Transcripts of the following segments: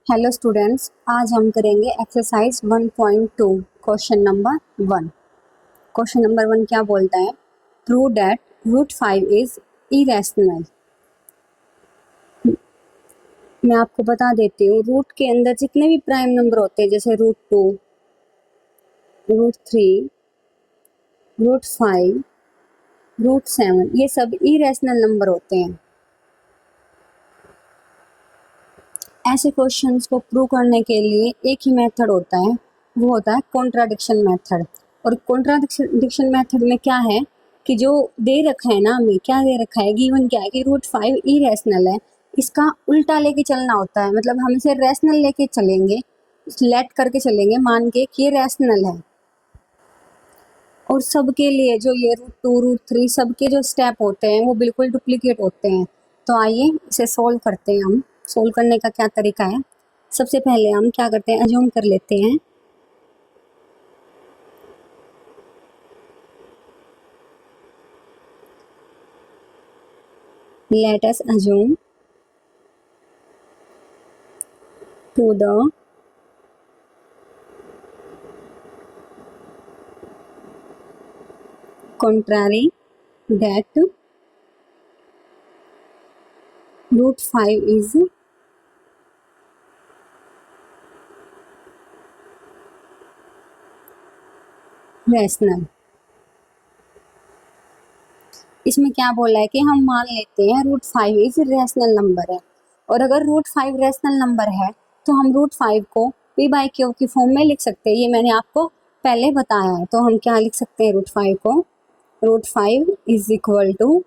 Hello students, आज हम करेंगे exercise 1.2 question number 1। Question number 1 क्या बोलता है? Prove that root 5 is irrational. मैं आपको बता देती हूँ, रूट के अंदर जितने भी प्राइम नंबर होते हैं जैसे रूट 2, रूट 3, रूट 5, रूट 7, ये सब इरेशनल नंबर होते हैं। ऐसे क्वेश्चंस को प्रूव करने के लिए एक ही मेथड होता है, वो होता है कॉन्ट्राडिक्शन मेथड। और कॉन्ट्राडिक्शन मेथड में क्या है कि जो दे रखा है ना, हमें क्या दे रखा है, गिवन क्या है कि रूट 5 इरेशनल है, इसका उल्टा लेके चलना होता है। मतलब हम इसे रैशनल लेके चलेंगे, लेट करके चलेंगे, मान के कि ये रैशनल है। और सबके लिए जो ये रूट 2, रूट 3 सबके जो स्टेप होते हैं वो बिल्कुल डुप्लीकेट होते हैं। तो आइए इसे सोल्व करते हैं। हम सोल्व करने का क्या तरीका है, सबसे पहले हम क्या करते हैं, अज्यूम कर लेते हैं let us assume to the contrary that root 5 is rational। इसमें क्या बोला है कि हम मान लेते हैं रूट 5 इज रैशनल नंबर है। और अगर रूट 5 रैशनल नंबर है तो हम रूट 5 को p बाई क्यू की फॉर्म में लिख सकते हैं। ये मैंने आपको पहले बताया है। तो हम क्या लिख सकते हैं रूट 5 को, root 5 is equal to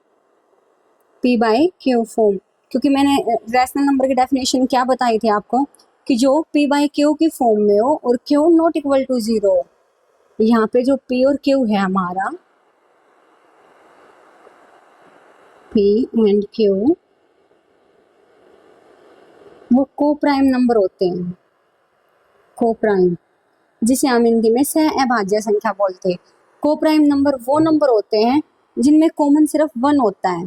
p by q form. क्योंकि मैंने रैशनल नंबर की डेफिनेशन क्या बताई थी आपको कि जो p बाई क्यू की फॉर्म में हो और q नॉट इक्वल टू 0 हो। यहाँ पे जो p और q है हमारा, p एंड q, वो को प्राइम नंबर होते हैं। को प्राइम, जिसे हम हिंदी में सह अभाज्य संख्या बोलते हैं। को प्राइम नंबर वो नंबर होते हैं जिनमें कॉमन सिर्फ 1 होता है।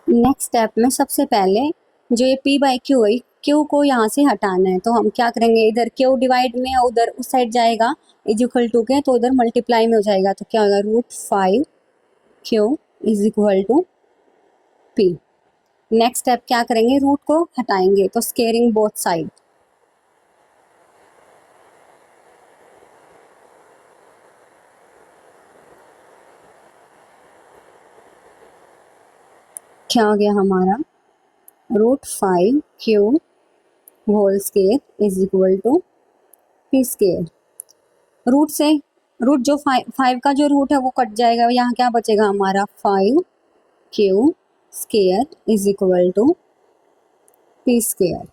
नेक्स्ट स्टेप में सबसे पहले जो ये p बाई क्यू है, क्यू को यहाँ से हटाना है। तो हम क्या करेंगे, इधर क्यू डिवाइड में उधर उस साइड जाएगा इज इक्वल टू के, तो उधर मल्टीप्लाई में हो जाएगा। तो क्या होगा, root 5 q is equal to p। Next step क्या करेंगे, रूट को हटाएंगे, तो स्केयरिंग बोथ साइड। क्या हो गया हमारा, root 5 q whole square is equal to p square. Root से रूट जो 5 का जो रूट है वो कट जाएगा, यहाँ क्या बचेगा हमारा, 5 q square is equal to p square.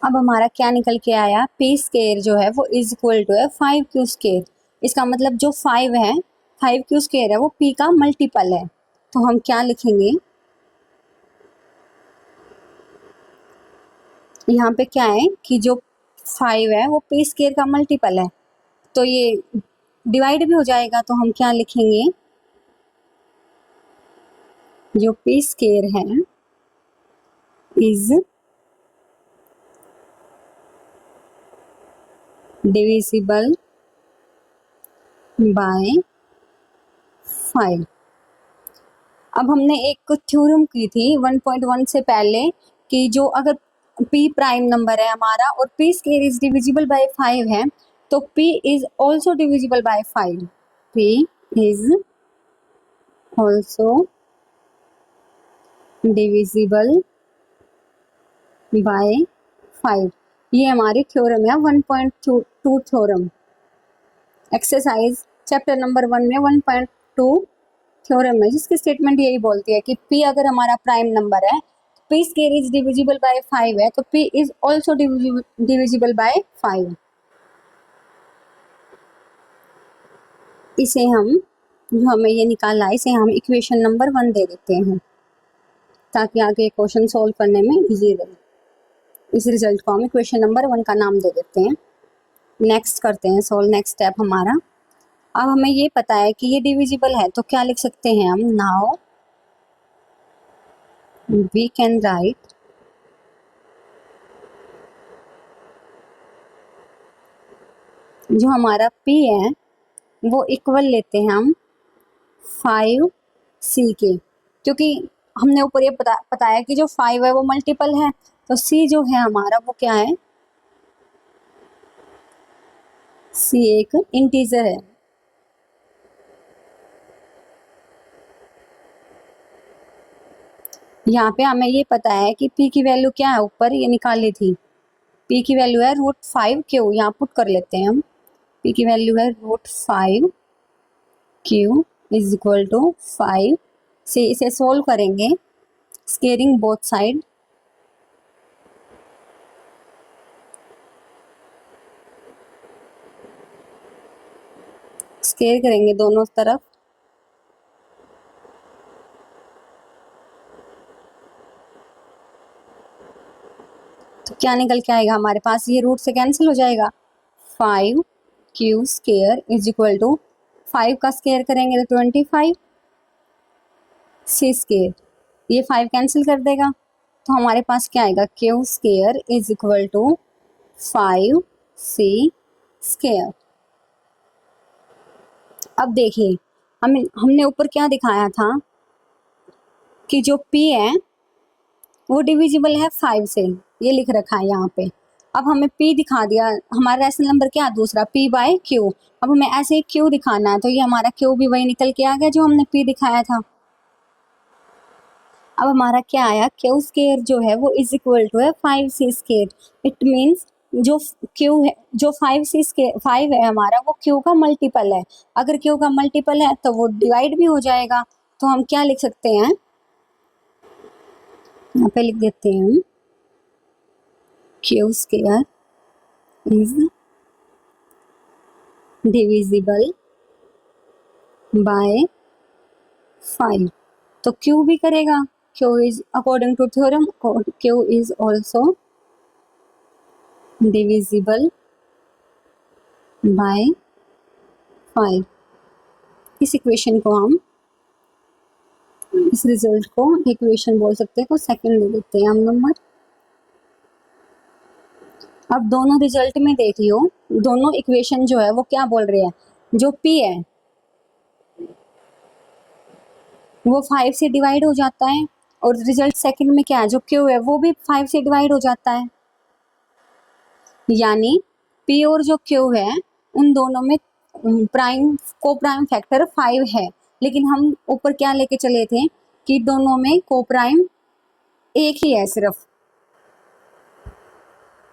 अब हमारा क्या निकल के आया, p स्केयर जो है वो इज इक्वल टू है 5 क्यू स्केयर। इसका मतलब जो 5 है, 5 क्यू स्केयर है, वो p का मल्टीपल है। तो हम क्या लिखेंगे, यहाँ पे क्या है कि जो 5 है वो p स्केयर का मल्टीपल है, तो ये डिवाइड भी हो जाएगा। तो हम क्या लिखेंगे, जो p स्केयर है इज डिविजिबल बाय 5। अब हमने एक थ्योरम की थी 1.1 से पहले कि जो अगर p प्राइम नंबर है हमारा और p square is divisible by 5 है, तो p is also divisible by 5। p is also divisible by 5। ये हमारी थ्योरम है 1.2 थ्योरम। एक्सरसाइज चैप्टर नंबर 1 में 1.2 थ्योरम है, जिसकी स्टेटमेंट यही बोलती है कि p अगर हमारा प्राइम नंबर है, p square is divisible by 5 है, तो p is also divisible by 5। इसे हम, जो हमें ये निकाला है, इसे हम इक्वेशन नंबर 1 दे देते हैं ताकि आगे क्वेश्चन सॉल्व करने में इजी रहे। इस रिजल्ट को हम इक्वेशन नंबर 1 का नाम दे देते हैं। नेक्स्ट करते हैं सॉल्व। नेक्स्ट स्टेप हमारा, अब हमें ये पता है कि ये डिविजिबल है, तो क्या लिख सकते हैं हम, नाउ we can write जो हमारा p है वो इक्वल लेते हैं हम 5c के, क्योंकि हमने ऊपर ये पता है कि जो 5 है वो मल्टीपल है, तो c जो है हमारा वो क्या है, c एक इंटीजर है। यहाँ पे हमें ये पता है कि p की वैल्यू क्या है, ऊपर ये निकाली थी, p की वैल्यू है √5q, यहाँ पुट कर लेते हैं हम, p की वैल्यू है √5q इज इक्वल टू 5 से इसे सोल्व करेंगे, स्केयरिंग बोथ साइड, स्केयर करेंगे दोनों तरफ, तो क्या निकल के आएगा हमारे पास, ये रूट से कैंसिल हो जाएगा, 5q square is equal to 5 का स्केयर करेंगे तो 25, c स्केयर ये 5 कैंसिल कर देगा, तो हमारे पास क्या आएगा, q square is equal to 5c square. अब देखिए हमने ऊपर क्या दिखाया था कि जो p है वो डिविजिबल है 5 से, ये लिख रखा है यहाँ पे। अब हमें p दिखा दिया, हमारा रैशनल नंबर क्या दूसरा p/q, अब हमें ऐसे ही q दिखाना है, तो ये हमारा q भी वही निकल के आ गया जो हमने p दिखाया था। अब हमारा क्या आया, q स्केयर जो है वो इज इक्वल टू है 5c स्केयर, इट मीन्स जो q है, जो 5c स्केयर 5 है हमारा वो q का मल्टीपल है, अगर q का मल्टीपल है तो वो डिवाइड भी हो जाएगा, तो हम क्या लिख सकते हैं, यहाँ पे लिख देते हैं हम q square is divisible by 5, तो q भी करेगा, q is according to theorem q is also divisible by 5। इस इक्वेशन को हम, इस रिजल्ट को इक्वेशन बोल सकते हैं, को सेकंड ले लेते हैं हम नंबर। अब दोनों रिजल्ट में देख लियो, दोनों इक्वेशन जो है वो क्या बोल रहे हैं, जो p है वो 5 से डिवाइड हो जाता है, और रिजल्ट सेकंड में क्या है, जो q है वो भी 5 से डिवाइड हो जाता है, यानी p और जो q है उन दोनों में को प्राइम फैक्टर 5 है, लेकिन हम ऊपर क्या लेके चले थे कि दोनों में को प्राइम एक ही है सिर्फ,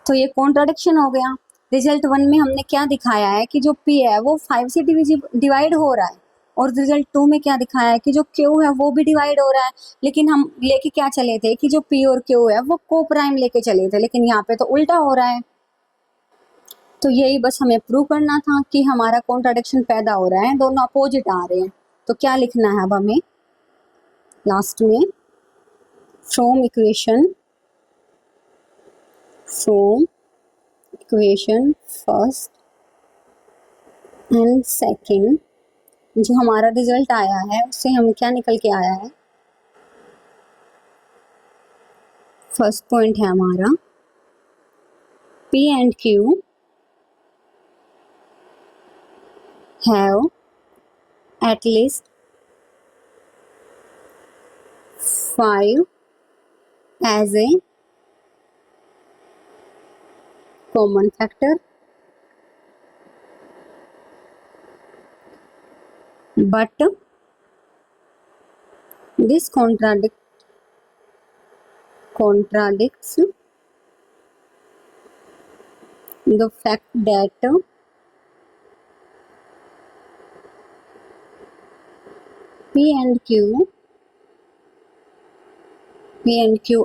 तो ये कॉन्ट्राडिक्शन हो गया। रिजल्ट 1 में हमने क्या दिखाया है कि जो p है वो 5 से डिवाइड हो रहा है, और रिजल्ट 2 में क्या दिखाया है कि जो q है वो भी डिवाइड हो रहा है, लेकिन हम लेके क्या चले थे कि जो p और q है वो को प्राइम लेके चले थे, लेकिन यहाँ पे तो उल्टा हो रहा है। तो यही बस हमें प्रूव करना था कि हमारा कॉन्ट्राडिक्शन पैदा हो रहा है, दोनों अपोजिट आ रहे हैं, तो क्या लिखना है अब हमें लास्ट में, from equation first and second, जो हमारा रिजल्ट आया है उससे हमें क्या निकल के आया है, फर्स्ट पॉइंट है हमारा p and q have at least 5 as a common factor, but this contradicts the fact that p and q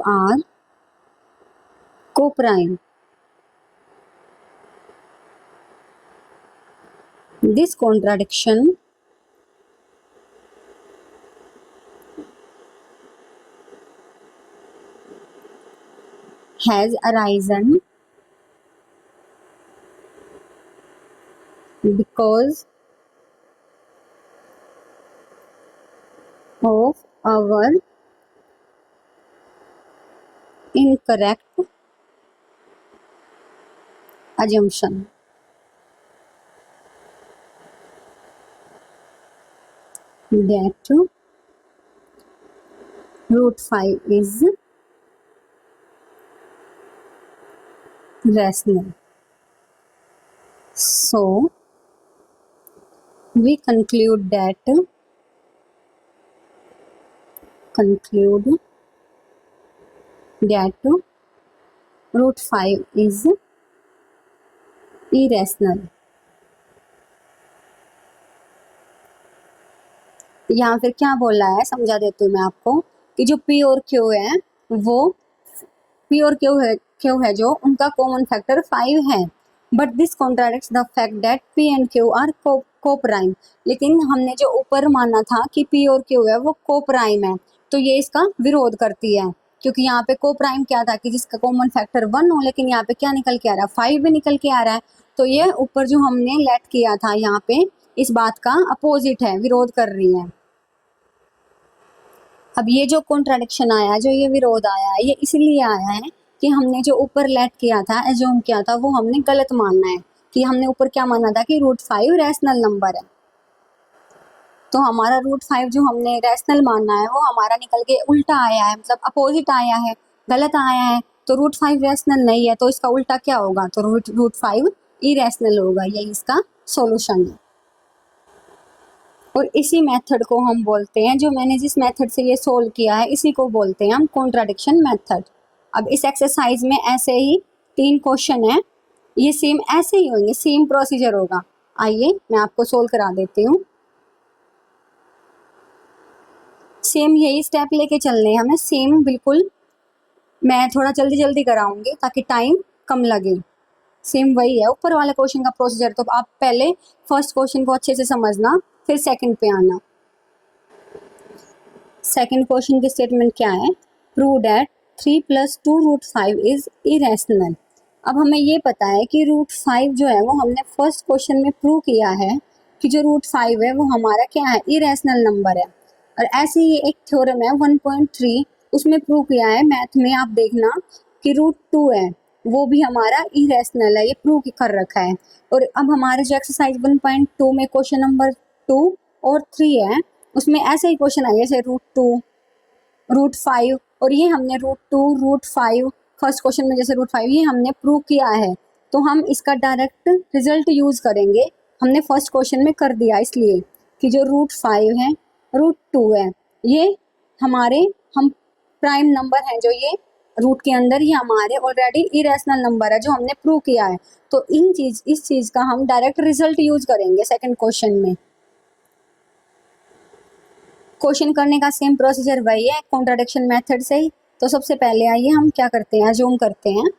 are co-prime. This contradiction has arisen because of our incorrect assumption that root 5 is rational. So we conclude that root 5 is irrational. यहाँ फिर क्या बोला है समझा देती हूँ मैं आपको कि जो पी और क्यू है वो पी और क्यू है जो उनका कॉमन फैक्टर 5 है, but this contradicts the fact that P and Q R को प्राइम। लेकिन हमने जो ऊपर माना था कि पी और क्यू है वो को प्राइम है, तो ये इसका विरोध करती है, क्योंकि यहाँ पे को प्राइम क्या था कि जिसका कॉमन फैक्टर 1 हो, लेकिन यहाँ पे क्या निकल के आ रहा है 5 भी निकल के आ रहा है। तो ये ऊपर जो हमने लेट किया था यहाँ पे इस बात का अपोजिट है, विरोध कर रही है। अब ये जो कॉन्ट्राडिक्शन आया, जो ये विरोध आया है, ये इसलिए आया है कि हमने जो ऊपर लेट किया था, एज्यूम किया था, वो हमने गलत मानना है। कि हमने ऊपर क्या माना था कि रूट 5 रैशनल नंबर है, तो हमारा रूट 5 जो हमने रैशनल मानना है वो हमारा निकल के उल्टा आया है, मतलब अपोजिट आया है, गलत आया है। तो रूट 5 रैशनल नहीं है, तो इसका उल्टा क्या होगा, तो रूट 5 इरेशनल होगा। यही इसका सॉल्यूशन है। और इसी मेथड को हम बोलते हैं, जो मैंने जिस मेथड से ये सोल्व किया है इसी को बोलते हैं हम कॉन्ट्राडिक्शन मेथड। अब इस एक्सरसाइज में ऐसे ही 3 क्वेश्चन है, ये सेम ऐसे ही होंगे, सेम प्रोसीजर होगा। आइए मैं आपको सोल्व करा देती हूँ। सेम यही स्टेप लेके चलने हैं हमें, सेम बिल्कुल। मैं थोड़ा जल्दी जल्दी कराऊंगी ताकि टाइम कम लगे। सेम वही है ऊपर वाले क्वेश्चन का प्रोसीजर, तो आप पहले फर्स्ट क्वेश्चन को अच्छे से समझना, फिर सेकंड पे आना। सेकंड क्वेश्चन की स्टेटमेंट क्या है, prove that 3 + 2 root 5 is irrational. अब हमें ये पता है कि रूट 5 जो है वो हमने फर्स्ट क्वेश्चन में प्रूव किया है कि जो रूट 5 है वो हमारा क्या है, इरेशनल नंबर है। और ऐसे ही एक थ्योरम है 1.3, उसमें प्रूव किया है मैथ में, आप देखना कि रूट 2 है वो भी हमारा इरेशनल है, ये प्रूव कर रखा है। और अब हमारे जो एक्सरसाइज 1.2 में क्वेश्चन नंबर 2 और 3 है, उसमें ऐसे ही क्वेश्चन आए जैसे रूट 2 रूट 5, और ये हमने रूट 2 रूट 5 फर्स्ट क्वेश्चन में जैसे रूट 5 ये हमने प्रूव किया है, तो हम इसका डायरेक्ट रिजल्ट यूज करेंगे। हमने फर्स्ट क्वेश्चन में कर दिया इसलिए कि जो रूट 5 है रूट 2 है, ये हमारे हम प्राइम नंबर हैं, जो ये रूट के अंदर ही हमारे ऑलरेडी इरेशनल नंबर है जो हमने प्रूव किया है। तो इस चीज का हम डायरेक्ट रिजल्ट यूज करेंगे सेकंड क्वेश्चन में। क्वेश्चन करने का सेम प्रोसीजर वही है कॉन्ट्राडिक्शन मेथड से ही। तो सबसे पहले आइए हम क्या करते हैं, अज्यूम करते हैं।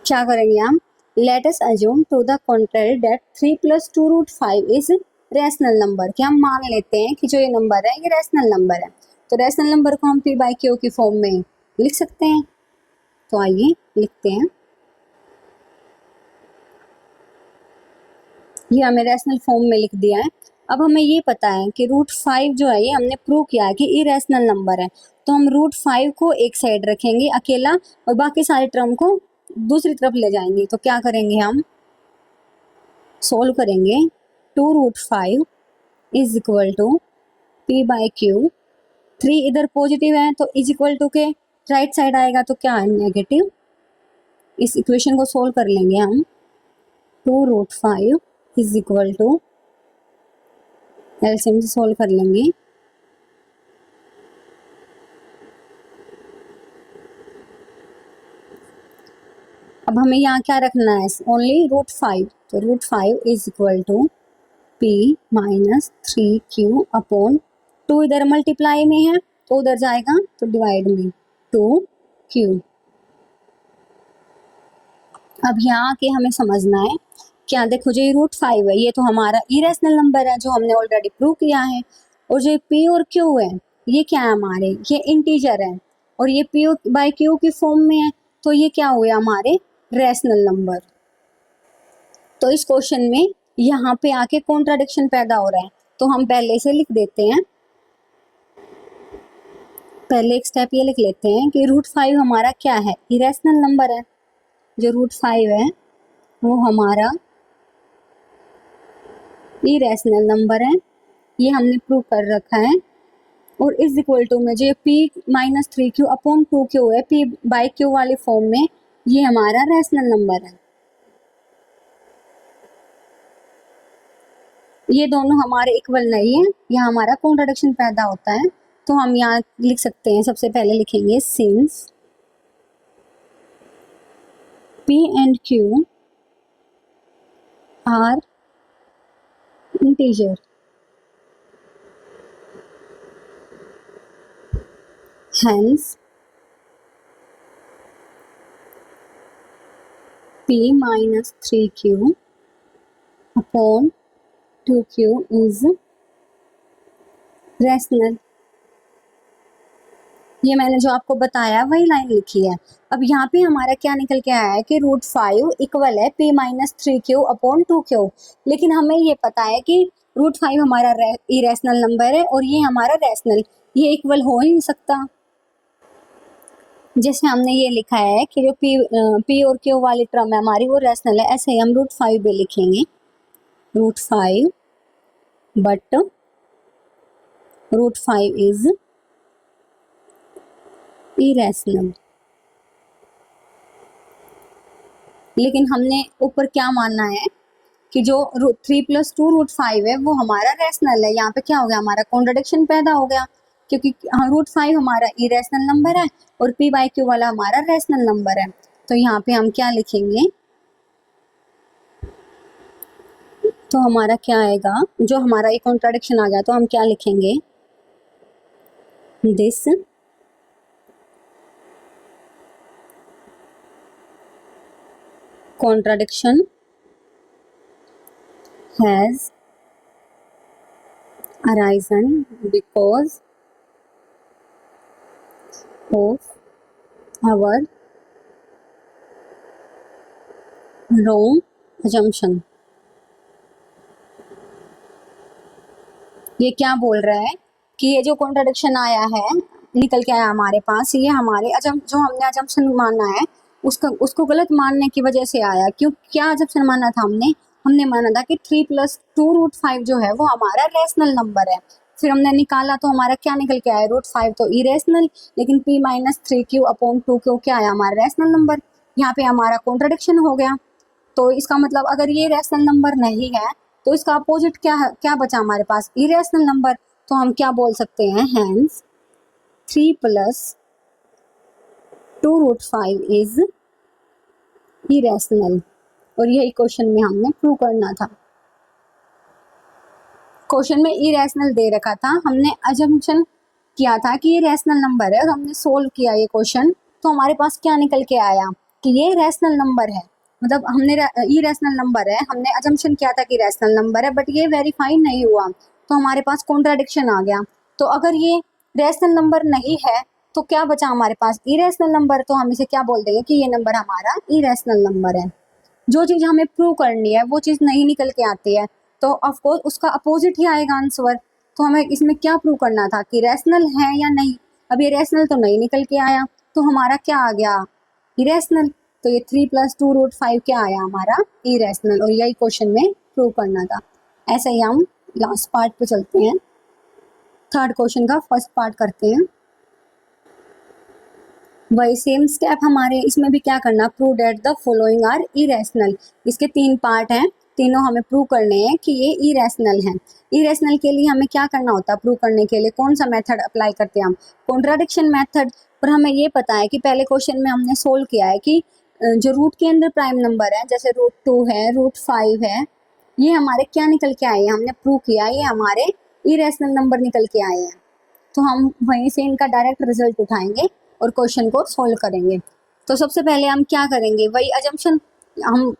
क्या करेंगे हम, let us assume to the contrary that 3 + 2 root 5 is rational number. कि हम मान लेते हैं कि जो ये नंबर है ये रैशनल नंबर है, तो रैशनल नंबर को हम p/q की फॉर्म में लिख सकते हैं। तो आइए लिखते हैं, ये हमें रैशनल फॉर्म में लिख दिया है। अब हमें ये पता है कि रूट 5 जो है ये हमने प्रूव किया है कि इरेशनल नंबर है, तो हम रूट 5 को एक साइड रखेंगे अकेला और बाकी सारे टर्म को दूसरी तरफ ले जाएंगे। तो क्या करेंगे, हम सोल्व करेंगे 2 root 5 is equal to p/q। 3 इधर पॉजिटिव है तो इज इक्वल टू के राइट साइड आएगा, तो क्या है, नेगेटिव। इस इक्वेशन को सोल्व कर लेंगे हम, 2 root 5 is equal to, LCM से सोल्व कर लेंगे, अब हमें यहाँ क्या रखना है, ओनली रूट 5। तो root 5 is equal to p - 3q upon 2 इधर मल्टीप्लाई में है तो उधर जाएगा तो डिवाइड में 2q। अब यहाँ आके हमें समझना है, क्या देखो जो ये रूट 5 है ये तो हमारा इरेशनल नंबर है जो हमने ऑलरेडी प्रूव किया है, और जो p और q है ये क्या है, हमारे ये इंटीजर है, और ये p/q की फॉर्म में है, तो ये क्या हुए हमारे रैशनल नंबर। तो इस क्वेश्चन में यहाँ पे आके कॉन्ट्राडिक्शन पैदा हो रहा है, तो हम पहले से लिख देते हैं। पहले एक स्टेप ये लिख लेते हैं कि √5 हमारा क्या है, इरेशनल नंबर है। जो √5 है वो हमारा इरेशनल नंबर है, ये हमने प्रूव कर रखा है। और इज इक्वल टू में जो p-3q अपॉन 2q है, p/q वाले फॉर्म में, ये हमारा रैशनल नंबर है। ये दोनों हमारे इक्वल नहीं है, यहाँ हमारा कॉन्ट्राडिक्शन पैदा होता है। तो हम यहाँ लिख सकते हैं, सबसे पहले लिखेंगे since p and q are integer, hence p-3q upon 2q is rational. ये मैंने जो आपको बताया वही लाइन लिखी है। अब यहाँ पे हमारा क्या निकल के आया है कि √5 इक्वल है p-3q अपॉन 2q, लेकिन हमें ये पता है कि √5 हमारा इरेशनल नंबर है और ये हमारा रैशनल, ये इक्वल हो ही नहीं सकता। जैसे हमने ये लिखा है कि जो p और q वाली टर्म है हमारी वो रैशनल है, ऐसे ही हम √5 भी लिखेंगे, √5 बट √5 इज इरेशनल। लेकिन हमने ऊपर क्या मानना है कि जो 3 + 2 √5 है वो हमारा रैशनल है। यहाँ पे क्या हो गया, हमारा कॉन्ट्रडिक्शन पैदा हो गया, क्योंकि √5 हमारा इरेशनल नंबर है और p/q वाला हमारा रैशनल नंबर है। तो यहाँ पे हम क्या लिखेंगे, तो हमारा क्या आएगा, जो हमारा ये कॉन्ट्रडिक्शन आ गया तो हम क्या लिखेंगे, this contradiction has arisen because of our wrong assumption। ये क्या बोल रहा है कि ये जो कॉन्ट्रडिक्शन आया है, निकल के आया हमारे पास, ये हमारे जो हमने अजम्पशन माना है उसको गलत मानने की वजह से आया। क्यों, क्या अजम्पशन माना था हमने माना था कि 3 + 2 √5 जो है वो हमारा रैशनल नंबर है। फिर हमने निकाला तो हमारा क्या निकल के आया, √5 तो इरेशनल, लेकिन p-3q अपॉन 2q क्या आया, हमारा रैशनल नंबर। यहाँ पे हमारा कॉन्ट्रडिक्शन हो गया। तो इसका मतलब अगर ये रैशनल नंबर नहीं है तो इसका अपोजिट क्या बचा हमारे पास, इरेशनल नंबर। तो हम क्या बोल सकते हैं, हेंस 3 + 2 √5 इज इरेशनल। और यही क्वेश्चन में हमने प्रूव करना था। क्वेश्चन में इरेशनल दे रखा था, हमने अजम्पशन किया था कि ये रैशनल नंबर है और हमने सोल्व किया ये क्वेश्चन, तो हमारे पास क्या निकल के आया कि ये रैशनल नंबर है। मतलब हमने इरेशनल नंबर है, हमने अजम्पशन किया था कि रैशनल नंबर है, बट ये वेरीफाई नहीं हुआ तो हमारे पास कॉन्ट्राडिक्शन आ गया। तो अगर ये रैशनल नंबर नहीं है तो क्या बचा हमारे पास, इरेशनल नंबर। तो हम इसे क्या बोल देंगे कि ये नंबर हमारा इरेशनल नंबर है। जो चीज़ हमें प्रूव करनी है वो चीज़ नहीं निकल के आती है तो ऑफकोर्स उसका अपोजिट ही आएगा आंसर। तो हमें इसमें क्या प्रूव करना था कि रैशनल है या नहीं। अब ये रैशनल तो नहीं निकल के आया तो हमारा क्या आ गया, इरेशनल। तो ये 3 + 2 √5 क्या आया हमारा, इरेशनल। और यही क्वेश्चन में प्रूव करना था। ऐसे ही हम लास्ट पार्ट पे चलते हैं, थर्ड क्वेश्चन का फर्स्ट पार्ट करते हैं। वही सेम स्टेप हमारे इसमें भी क्या करना, prove that the following are irrational. इसके 3 पार्ट हैं, तीनों हमें प्रूव करने हैं कि ये इरेशनल हैं। इरेशनल के लिए हमें क्या करना होता है, प्रूव करने के लिए कौन सा मेथड अप्लाई करते हैं हम, कॉन्ट्राडिक्शन मेथड। पर हमें ये पता है कि पहले क्वेश्चन में हमने सोल्व किया है कि जो रूट के अंदर प्राइम नंबर है, जैसे √2 है, √5 है, ये हमारे क्या निकल के आए हैं, हमने प्रूव किया ये हमारे इरेशनल नंबर निकल के आए हैं। तो हम वहीं से इनका डायरेक्ट रिजल्ट उठाएंगे और क्वेश्चन को सोल्व करेंगे। तो सबसे पहले हम क्या करेंगे, वही अजम्पशन हम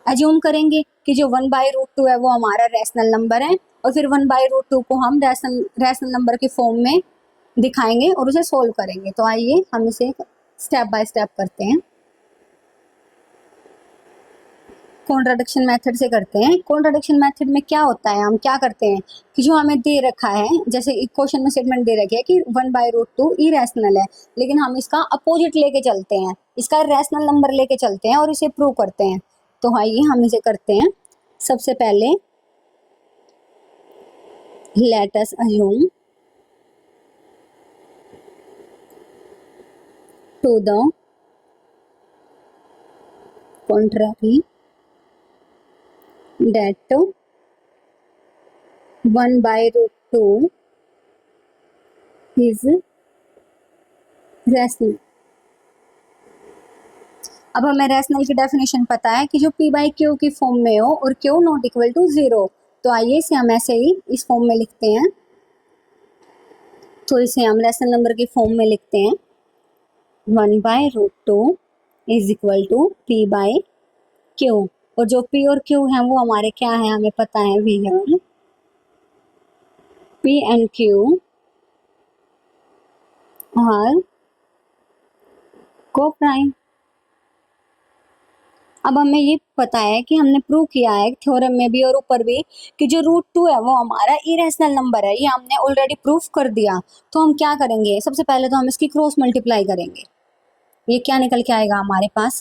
एज्यूम करेंगे कि जो 1/√2 है वो हमारा रैशनल नंबर है, और फिर 1/√2 को हम रैशनल नंबर के फॉर्म में दिखाएंगे और उसे सोल्व करेंगे। तो आइए हम इसे स्टेप बाय स्टेप करते हैं। कॉन्ट्राडिक्शन मेथड से करते हैं। कॉन्ट्राडिक्शन मेथड में क्या होता है, हम क्या करते हैं कि जो हमें दे रखा है, जैसे क्वेश्चन में स्टेटमेंट दे रखी है कि 1/√2 इरेशनल है, लेकिन हम इसका अपोजिट लेके चलते हैं, इसका रैशनल नंबर लेके चलते हैं और इसे प्रूव करते हैं। तो आइए हम इसे करते हैं। सबसे पहले let us assume to the contrary that 1/√2 is rational। अब हमें रैशनल की डेफिनेशन पता है कि जो p/q की फॉर्म में हो और q नॉट इक्वल टू 0। तो आइए इसे हम ऐसे ही इस फॉर्म में लिखते हैं। तो इसे हम रैशनल नंबर की फॉर्म में लिखते हैं 1/√2 इज इक्वल टू p/q। और जो p और q है वो हमारे क्या है, हमें पता है वी है p and q आर को प्राइम। अब हमें ये पता है कि हमने प्रूव किया है थ्योरम में भी और ऊपर भी कि जो √2 है वो हमारा इरेशनल नंबर है, ये हमने ऑलरेडी प्रूफ कर दिया। तो हम क्या करेंगे, सबसे पहले तो हम इसकी क्रॉस मल्टीप्लाई करेंगे। ये क्या निकल के आएगा हमारे पास,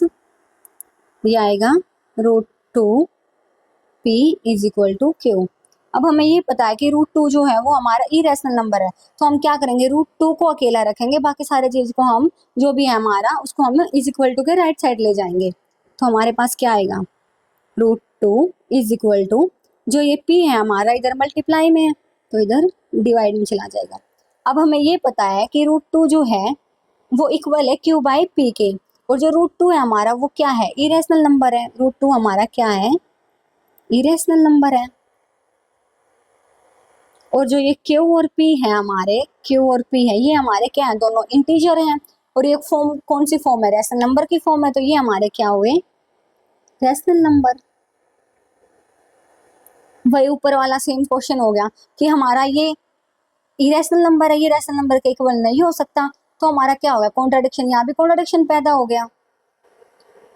ये आएगा √2 p is equal to q। अब हमें ये पता है कि √2 जो है वो हमारा इरेशनल नंबर है, तो हम क्या करेंगे, √2 को अकेला रखेंगे, बाकी सारे चीज को हम जो भी है हमारा उसको हम इज इक्वल टू के राइट साइड ले जाएंगे। तो हमारे पास क्या आएगा, √2 इज इक्वल टू जो ये p है हमारा इधर मल्टीप्लाई में है तो इधर डिवाइड में चला जाएगा। अब हमें ये पता है कि √2 जो है वो इक्वल है q/p के, और जो √2 है हमारा वो क्या है, इरेशनल नंबर है। √2 हमारा क्या है, इरेशनल नंबर है। और जो ये q और p है हमारे, q और p है ये हमारे क्या है, दोनों इंटीजर हैं। और ये फॉर्म कौन सी फॉर्म है, रैशनल नंबर की फॉर्म है, तो ये हमारे क्या हुए, रैशनल नंबर। वही ऊपर वाला सेम क्वेश्चन हो गया कि हमारा ये इरेशनल नंबर है, ये रैशनल नंबर के इक्वल नहीं हो सकता, तो हमारा क्या होगा, कॉन्ट्राडिक्शन, यहाँ भी कॉन्ट्राडिक्शन पैदा हो गया।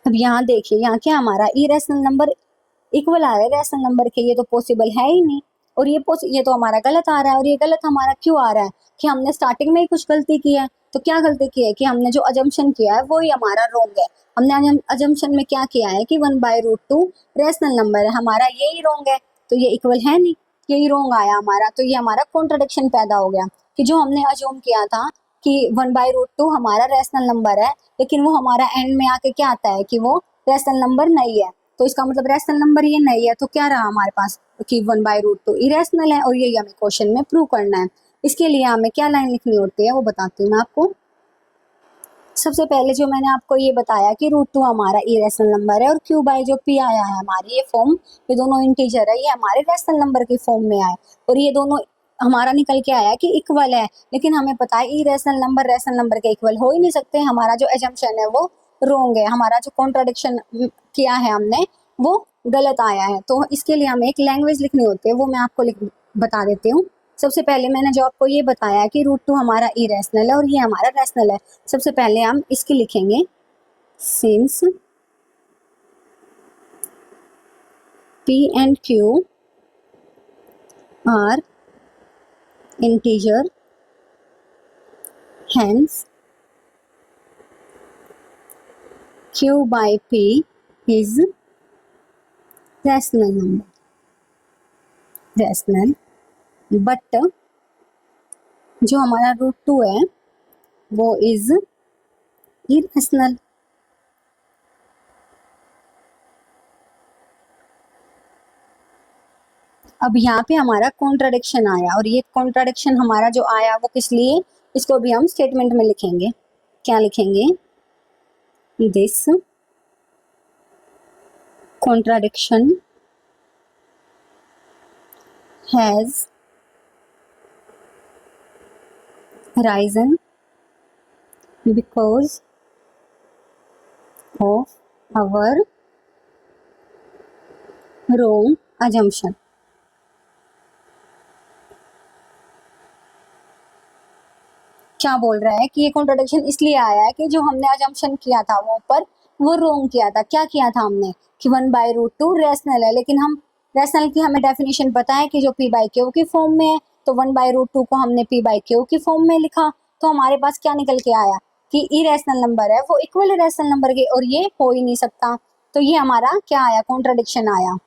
अब यहाँ देखिए, यहाँ क्या हमारा इरेशनल नंबर इक्वल आ रहा है रैशनल नंबर के, ये तो पॉसिबल है ही नहीं। और ये तो हमारा गलत आ रहा है, और ये गलत हमारा क्यों आ रहा है कि हमने स्टार्टिंग में ही कुछ गलती की है। तो क्या गलती की है कि हमने जो अजम्पशन किया है वो ही हमारा रॉन्ग है। हमने अजम्पशन में क्या किया है कि 1/√2 रैशनल नंबर है, हमारा यही रॉन्ग है, तो ये इक्वल है नहीं, यही रॉन्ग आया हमारा। तो ये हमारा कॉन्ट्रडिक्शन पैदा हो गया कि जो हमने अज्यूम किया था कि 1/√2 हमारा रैशनल नंबर है, लेकिन वो हमारा एंड में आके क्या आता है कि वो रैशनल नंबर नहीं है। तो इसका मतलब रैशनल नंबर ये नहीं है, तो क्या रहा हमारे पास कि 1/√2 इरेशनल है, और यही हमें क्वेश्चन में प्रूव करना है। इसके लिए हमें क्या लाइन लिखनी होती है वो बताती हूँ मैं आपको। सबसे पहले जो मैंने आपको ये बताया कि √2 हमारा इरेशनल नंबर है, और q/ जो p आया है हमारी ये फॉर्म, ये दोनों इंटीजर है, ये हमारे रैशनल नंबर की फॉर्म में आए, और ये दोनों हमारा निकल के आया कि इक्वल है। लेकिन हमें पता है इरेशनल नंबर रैशनल नंबर के इक्वल हो ही नहीं सकते, हमारा जो एजम्पशन है वो रॉन्ग है, हमारा जो कॉन्ट्राडिक्शन किया है हमने वो गलत आया है। तो इसके लिए हमें एक लैंग्वेज लिखनी होती है, वो मैं आपको बता देती हूँ। सबसे पहले मैंने जो आपको ये बताया कि √2 हमारा इरेशनल है और ये हमारा रैशनल है। सबसे पहले हम इसकी लिखेंगे, since p and q are integer, hence q/p is rational number, rational, but जो हमारा √2 है वो इज इरेशनल। अब यहाँ पे हमारा कॉन्ट्राडिक्शन आया, और ये कॉन्ट्राडिक्शन हमारा जो आया वो किस लिए, इसको भी हम स्टेटमेंट में लिखेंगे। क्या लिखेंगे, this contradiction has arisen because of our wrong assumption। क्या बोल रहा है कि ये कॉन्ट्रडिक्शन इसलिए आया है कि जो हमने अजम्पशन किया था वो ऊपर वो रोंग किया था। क्या किया था हमने कि 1/√2 रैशनल है, लेकिन हम रैशनल की हमें डेफिनेशन पता है कि जो p/q की फॉर्म में है, तो 1/√2 को हमने p/q की फॉर्म में लिखा, तो हमारे पास क्या निकल के आया कि इरेशनल नंबर है वो इक्वल रैशनल नंबर के, और ये हो ही नहीं सकता। तो ये हमारा क्या आया, कॉन्ट्रडिक्शन आया।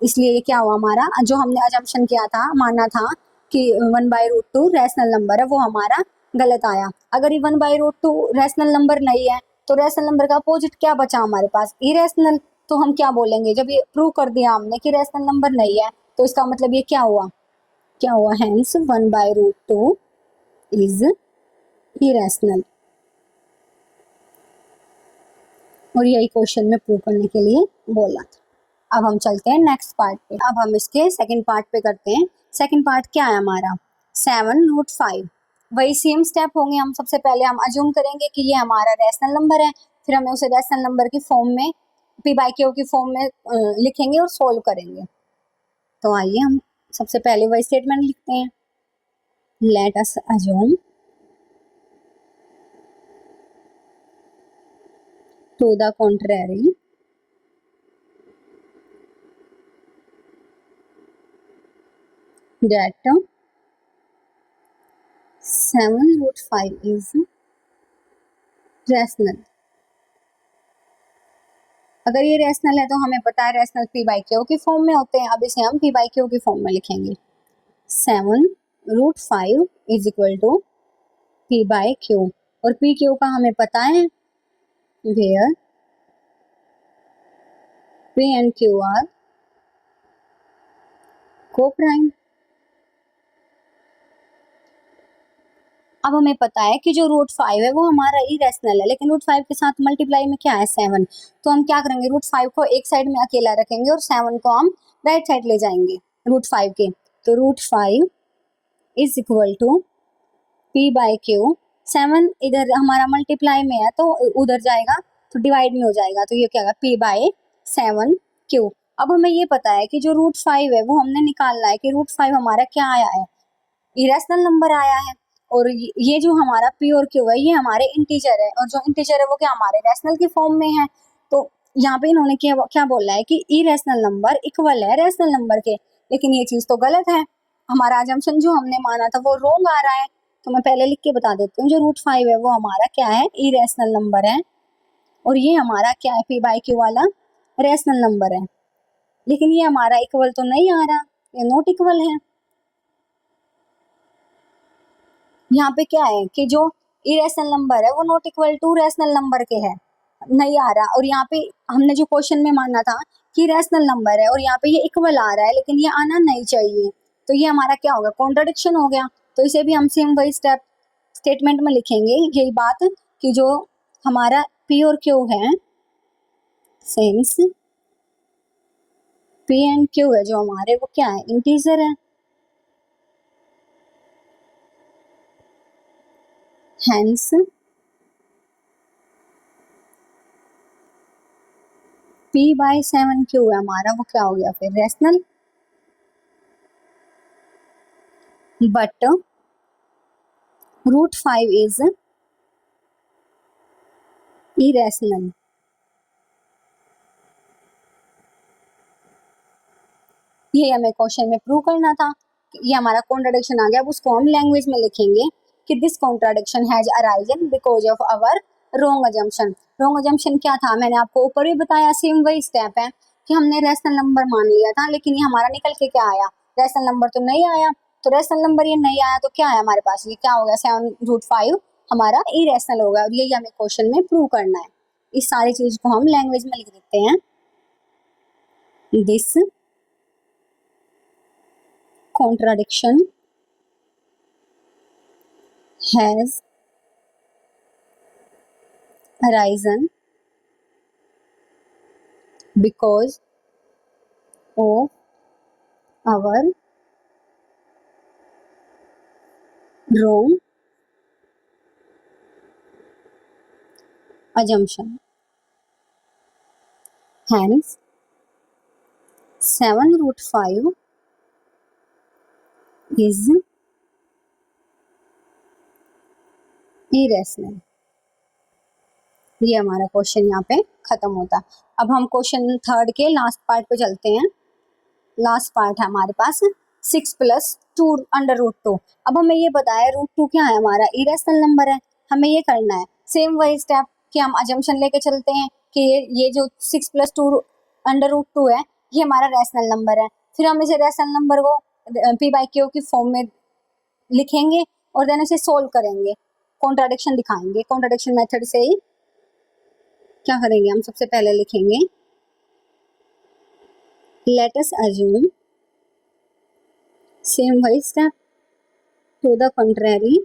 इसलिए ये क्या हुआ हमारा, जो हमने अजम्पशन किया था, माना था कि 1/√2 रैशनल नंबर है, वो हमारा गलत आया। अगर ये 1/√2 रैशनल नंबर नहीं है, तो रैशनल नंबर का अपोजिट क्या बचा हमारे पास, इरेशनल। तो हम क्या बोलेंगे, जब ये प्रूव कर दिया हमने कि रैशनल नंबर नहीं है, तो इसका मतलब ये क्या हुआ, क्या हुआ, हेंस 1/√2 इज इरेशनल। और यही क्वेश्चन में प्रूव करने के लिए बोला था। अब हम चलते हैं नेक्स्ट पार्ट पे। अब हम इसके सेकंड पार्ट पे करते हैं। सेकंड पार्ट क्या है हमारा, 7√5। वही सेम स्टेप होंगे। हम सबसे पहले हम अज्यूम करेंगे कि ये हमारा रैशनल नंबर है, फिर हमें उसे रैशनल नंबर की फॉर्म में, p/q की फॉर्म में लिखेंगे और सोल्व करेंगे। तो आइए हम सबसे पहले वही स्टेटमेंट लिखते हैं। Let us assume to the contrary that 7√5 is rational। अगर ये रैशनल है तो हमें पता है रैशनल p/q की फॉर्म में होते हैं। अब इसे हम p/q की फॉर्म में लिखेंगे। 7√5 इज इक्वल टू p/q, और p/q का हमें पता है, where p and q are coprime. अब हमें पता है कि जो √5 है वो हमारा इरेशनल है, लेकिन √5 के साथ मल्टीप्लाई में क्या है, 7। तो हम क्या करेंगे, √5 को एक साइड में अकेला रखेंगे और 7 को हम राइट साइड ले जाएंगे √5 के। तो √5 इज इक्वल टू p/q। 7 इधर हमारा मल्टीप्लाई में है तो उधर जाएगा, तो डिवाइड में हो जाएगा, तो ये क्या होगा, p/7q। अब हमें ये पता है कि जो √5 है वो हमने निकालना है कि √5 हमारा क्या आया है, इरेशनल नंबर आया है। और ये जो हमारा p और q है ये हमारे इंटीजर है, और जो इंटीजर है वो क्या हमारे रैशनल की फॉर्म में है। तो यहाँ पे इन्होंने क्या बोला है कि इरेशनल नंबर इक्वल है रैशनल नंबर के, लेकिन ये चीज तो गलत है। हमारा अजम्पशन जो हमने माना था वो रोंग आ रहा है। तो मैं पहले लिख के बता देती हूँ, जो √5 है वो हमारा क्या है, इरेशनल नंबर है, और ये हमारा क्या है, p/q वाला रैशनल नंबर है। लेकिन ये हमारा इक्वल तो नहीं आ रहा, ये नॉट इक्वल है। यहाँ पे क्या है कि जो इरेशनल नंबर है वो not equal to rational number के है, नहीं आ रहा। और यहाँ पे हमने जो क्वेश्चन में माना था कि रैशनल नंबर है, और यहाँ पे ये इक्वल आ रहा है, लेकिन ये आना नहीं चाहिए। तो ये हमारा क्या होगा, कॉन्ट्रडिक्शन हो गया। तो इसे भी हम सेम वही स्टेटमेंट में लिखेंगे यही बात, कि जो हमारा p और q है, सिंस p एंड q है जो हमारे, वो क्या है, इंटीजर है, हेंस p/7q है हमारा, वो क्या हो गया फिर, रैशनल। But √5 is irrational। ये हमें क्वेश्चन में प्रूव करना था। ये हमारा कॉन्ट्राडिक्शन आ गया। अब उसको हम लैंग्वेज में लिखेंगे कि this contradiction has arisen because of our wrong assumption. Wrong assumption क्या था, मैंने आपको ऊपर भी बताया, सेम वही स्टेप है कि हमने रैशनल नंबर मान लिया था, लेकिन ये हमारा निकल के क्या आया, रैशनल नंबर तो नहीं आया। तो रैशनल नंबर ये नहीं आया तो क्या है हमारे पास, ये क्या हो गया, 7√5 हमारा इरेशनल हो गया। और यही हमें क्वेश्चन में प्रूव करना है। इस सारी चीज को हम लैंग्वेज में लिख देते हैं। This contradiction has arisen because of our wrong assumption. Hence, 7√5 is irrational। ये हमारा क्वेश्चन यहाँ पे खत्म होता है। अब हम क्वेश्चन थर्ड के लास्ट पार्ट पे चलते हैं। लास्ट पार्ट है हमारे पास 6+2√2। अब हमें ये पता है √2 क्या है, हमारा इरेशनल नंबर है। हमें ये करना है सेम वही स्टेप कि हम अजम्पशन लेके चलते हैं कि ये जो 6+2√2 है ये हमारा रैशनल नंबर है। फिर हम इसे रैशनल नंबर को p/q की फॉर्म में लिखेंगे और देन इसे सोल्व करेंगे, कॉन्ट्राडिक्शन दिखाएंगे। कॉन्ट्राडिक्शन मेथड से ही क्या करेंगे, हम सबसे पहले लिखेंगे लेट अस अज्यूम सेम वही step to the contrary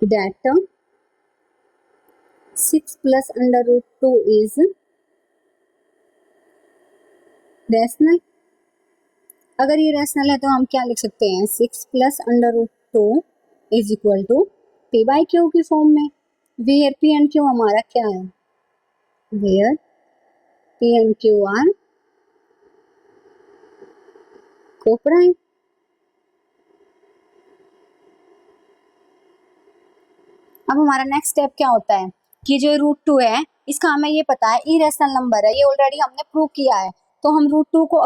that 6+√2 is rational. अगर ये रैशनल है तो हम क्या लिख सकते हैं, 6+√2 इज इक्वल टू p/q की फॉर्म में। वेयर p एंड q हमारा क्या है, where p and q are coprime. अब हमारा नेक्स्ट स्टेप क्या होता है कि जो √2 है इसका हमें ये पता है इरेशनल नंबर है, ये ऑलरेडी हमने प्रूव किया है। तो हम √2 को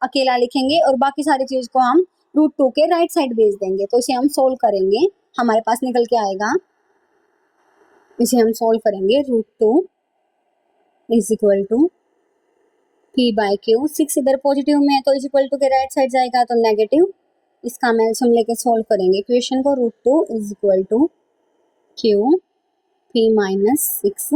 अकेला लिखेंगे और बाकी सारी चीज को हम √2 के राइट साइड भेज देंगे। तो इसे हम सोल्व करेंगे, हमारे पास निकल के आएगा, इसे हम सोल्व करेंगे √2 इज इक्वल टू p/q। 6 इधर पॉजिटिव में है तो इज इक्वल टू के राइट साइड जाएगा तो नेगेटिव। इसका हम एल्सियम लेके सोल्व करेंगे इक्वेशन को। √2 is equal to q p-6q।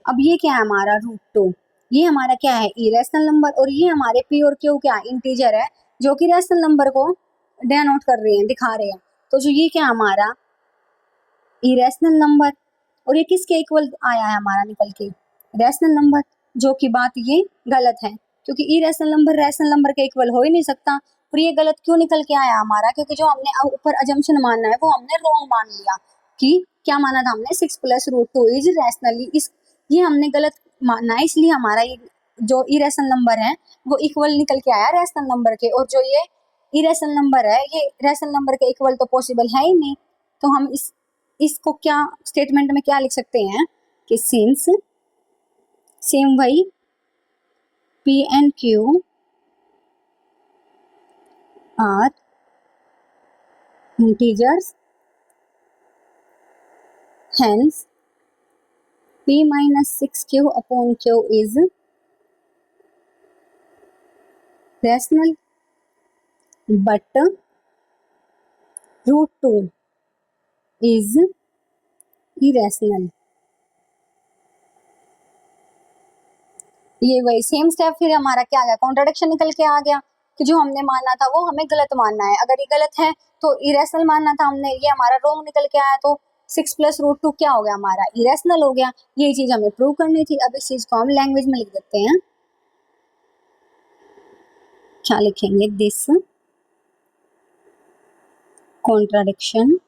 अब ये क्या है हमारा √2, ये हमारा क्या है इरेशनल नंबर, और ये हमारे p और q क्या इंटीजर है जो कि रैशनल नंबर को डेनोट कर रहे हैं, दिखा रहे हैं। तो जो ये क्या हमारा इरेशनल नंबर, और ये किसके इक्वल आया है हमारा निकल के, रैशनल नंबर, जो कि बात ये गलत है क्योंकि इरेशनल नंबर रैशनल नंबर के इक्वल हो ही नहीं सकता। और ये गलत क्यों निकल के आया हमारा, क्योंकि जो हमने ऊपर अजम्पशन मानना है वो हमने रॉन्ग मान लिया कि क्या माना था हमने 6+√2 इज रैशनली, इस ये हमने गलत माना है, इसलिए हमारा ये जो इरेशनल नंबर है वो इक्वल निकल के आया रैशनल नंबर के। और जो ये इरेशनल नंबर है ये रैशनल नंबर के इक्वल तो पॉसिबल है ही नहीं। तो हम इसको क्या स्टेटमेंट में क्या लिख सकते हैं कि सिंस सेम वही p and q are integers, hence p-6q upon q is rational, but √2 is irrational। ये वही सेम स्टेप फिर हमारा क्या आ गया, कॉन्ट्राडिक्शन निकल के आ गया कि जो हमने माना था वो हमें गलत मानना है। अगर ये गलत है तो इरेशनल मानना था हमने, ये हमारा रोंग निकल के आया, तो 6+√2 क्या हो गया हमारा इरेशनल हो गया। ये चीज हमें प्रूव करनी थी। अब इस चीज को हम लैंग्वेज में लिख देते हैं, क्या लिखेंगे, this contradiction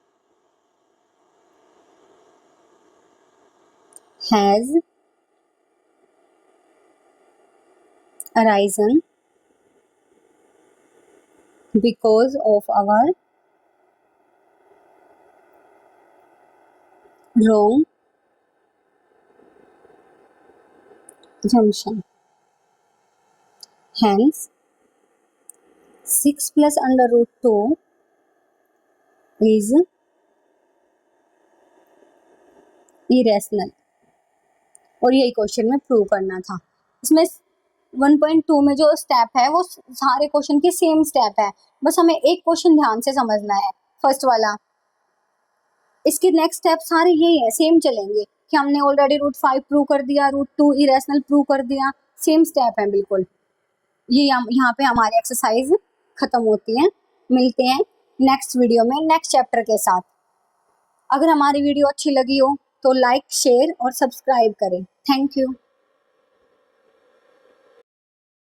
has arisen because of our wrong assumption, hence 6+√2 is irrational। और यही क्वेश्चन में प्रूव करना था। इसमें 1.2 में जो स्टेप है वो सारे क्वेश्चन के सेम स्टेप है, बस हमें एक क्वेश्चन ध्यान से समझना है फर्स्ट वाला। इसके नेक्स्ट स्टेप सारे यही है, सेम चलेंगे कि हमने ऑलरेडी √5 प्रूव कर दिया, √2 इरेशनल प्रूव कर दिया, सेम स्टेप है बिल्कुल। ये यहाँ पे हमारी एक्सरसाइज खत्म होती है। मिलते हैं नेक्स्ट वीडियो में नेक्स्ट चैप्टर के साथ। अगर हमारी वीडियो अच्छी लगी हो तो लाइक शेयर और सब्सक्राइब करें। Thank you.